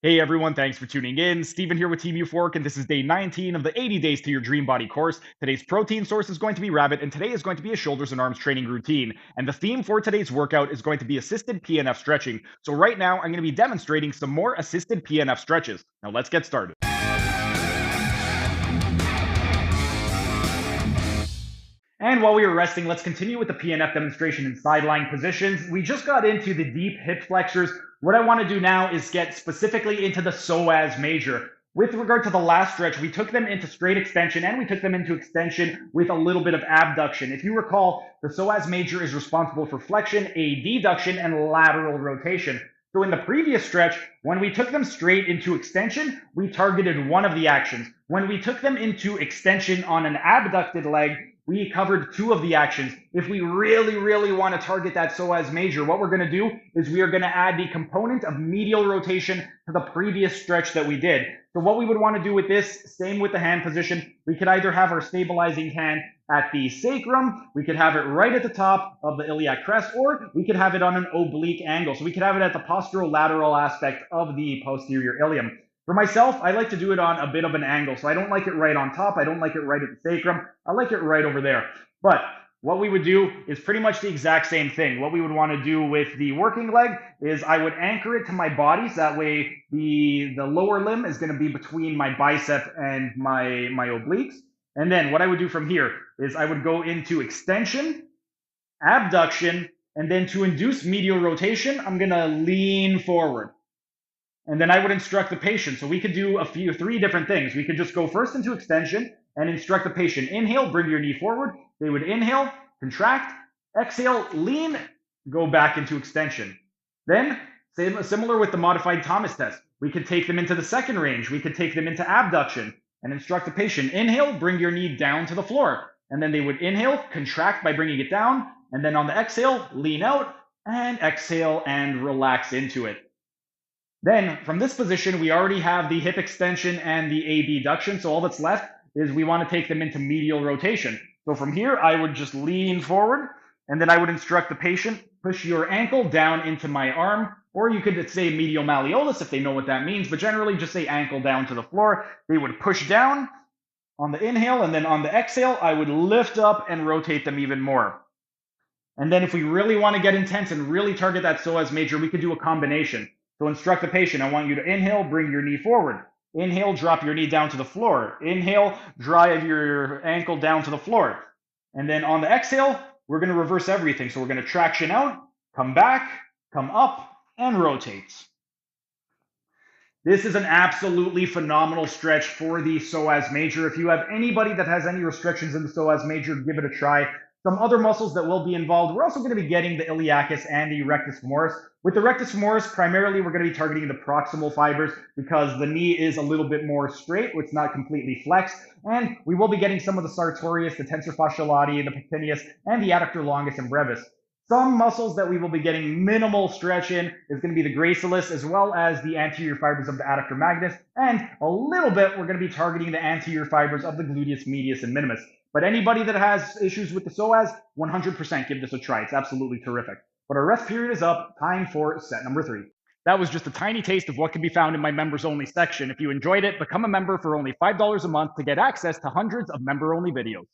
Hey everyone, thanks for tuning in. Steven here with Team Euphoric, and this is day 19 of the 80 Days to Your Dream Body course. Today's protein source is going to be rabbit, and today is going to be a shoulders and arms training routine. And the theme for today's workout is going to be assisted PNF stretching. So right now, I'm going to be demonstrating some more assisted PNF stretches. Now let's get started. And while we were resting, let's continue with the PNF demonstration in side lying positions. We just got into the deep hip flexors. What I want to do now is get specifically into the psoas major. With regard to the last stretch, we took them into straight extension and we took them into extension with a little bit of abduction. If you recall, the psoas major is responsible for flexion, adduction, and lateral rotation. So in the previous stretch, when we took them straight into extension, we targeted one of the actions. When we took them into extension on an abducted leg, we covered two of the actions. If we really want to target that psoas major, what we're going to do is we are going to add the component of medial rotation to the previous stretch that we did. So what we would want to do with this, same with the hand position, we could either have our stabilizing hand at the sacrum, we could have it right at the top of the iliac crest, or we could have it on an oblique angle. So we could have it at the posterolateral aspect of the posterior ilium. For myself, I like to do it on a bit of an angle. So I don't like it right on top. I don't like it right at the sacrum. I like it right over there. But what we would do is pretty much the exact same thing. What we would want to do with the working leg is I would anchor it to my body. So that way the lower limb is going to be between my bicep and my obliques. And then what I would do from here is I would go into extension, abduction, and then to induce medial rotation, I'm going to lean forward. And then I would instruct the patient. So we could do three different things. We could just go first into extension and instruct the patient. Inhale, bring your knee forward. They would inhale, contract, exhale, lean, go back into extension. Then, similar with the modified Thomas test, we could take them into the second range. We could take them into abduction and instruct the patient. Inhale, bring your knee down to the floor. And then they would inhale, contract by bringing it down. And then on the exhale, lean out and exhale and relax into it. Then from this position, we already have the hip extension and the abduction. So all that's left is we want to take them into medial rotation. So from here, I would just lean forward and then I would instruct the patient, push your ankle down into my arm, or you could say medial malleolus if they know what that means, but generally just say ankle down to the floor. They would push down on the inhale, and then on the exhale, I would lift up and rotate them even more. And then if we really want to get intense and really target that psoas major, we could do a combination. So instruct the patient, I want you to inhale, bring your knee forward. Inhale, drop your knee down to the floor. Inhale, drive your ankle down to the floor. And then on the exhale, we're going to reverse everything. So we're going to traction out, come back, come up, and rotate. This is an absolutely phenomenal stretch for the psoas major. If you have anybody that has any restrictions in the psoas major, give it a try. Some other muscles that will be involved, we're also going to be getting the iliacus and the rectus femoris. With the rectus femoris, primarily we're going to be targeting the proximal fibers because the knee is a little bit more straight, it's not completely flexed. And we will be getting some of the sartorius, the tensor fasciolati, the pectineus, and the adductor longus and brevis. Some muscles that we will be getting minimal stretch in is going to be the gracilis as well as the anterior fibers of the adductor magnus. And a little bit, we're going to be targeting the anterior fibers of the gluteus medius and minimus. But anybody that has issues with the psoas, 100% give this a try. It's absolutely terrific. But our rest period is up. Time for set number 3. That was just a tiny taste of what can be found in my members only section. If you enjoyed it, become a member for only $5 a month to get access to hundreds of member only videos.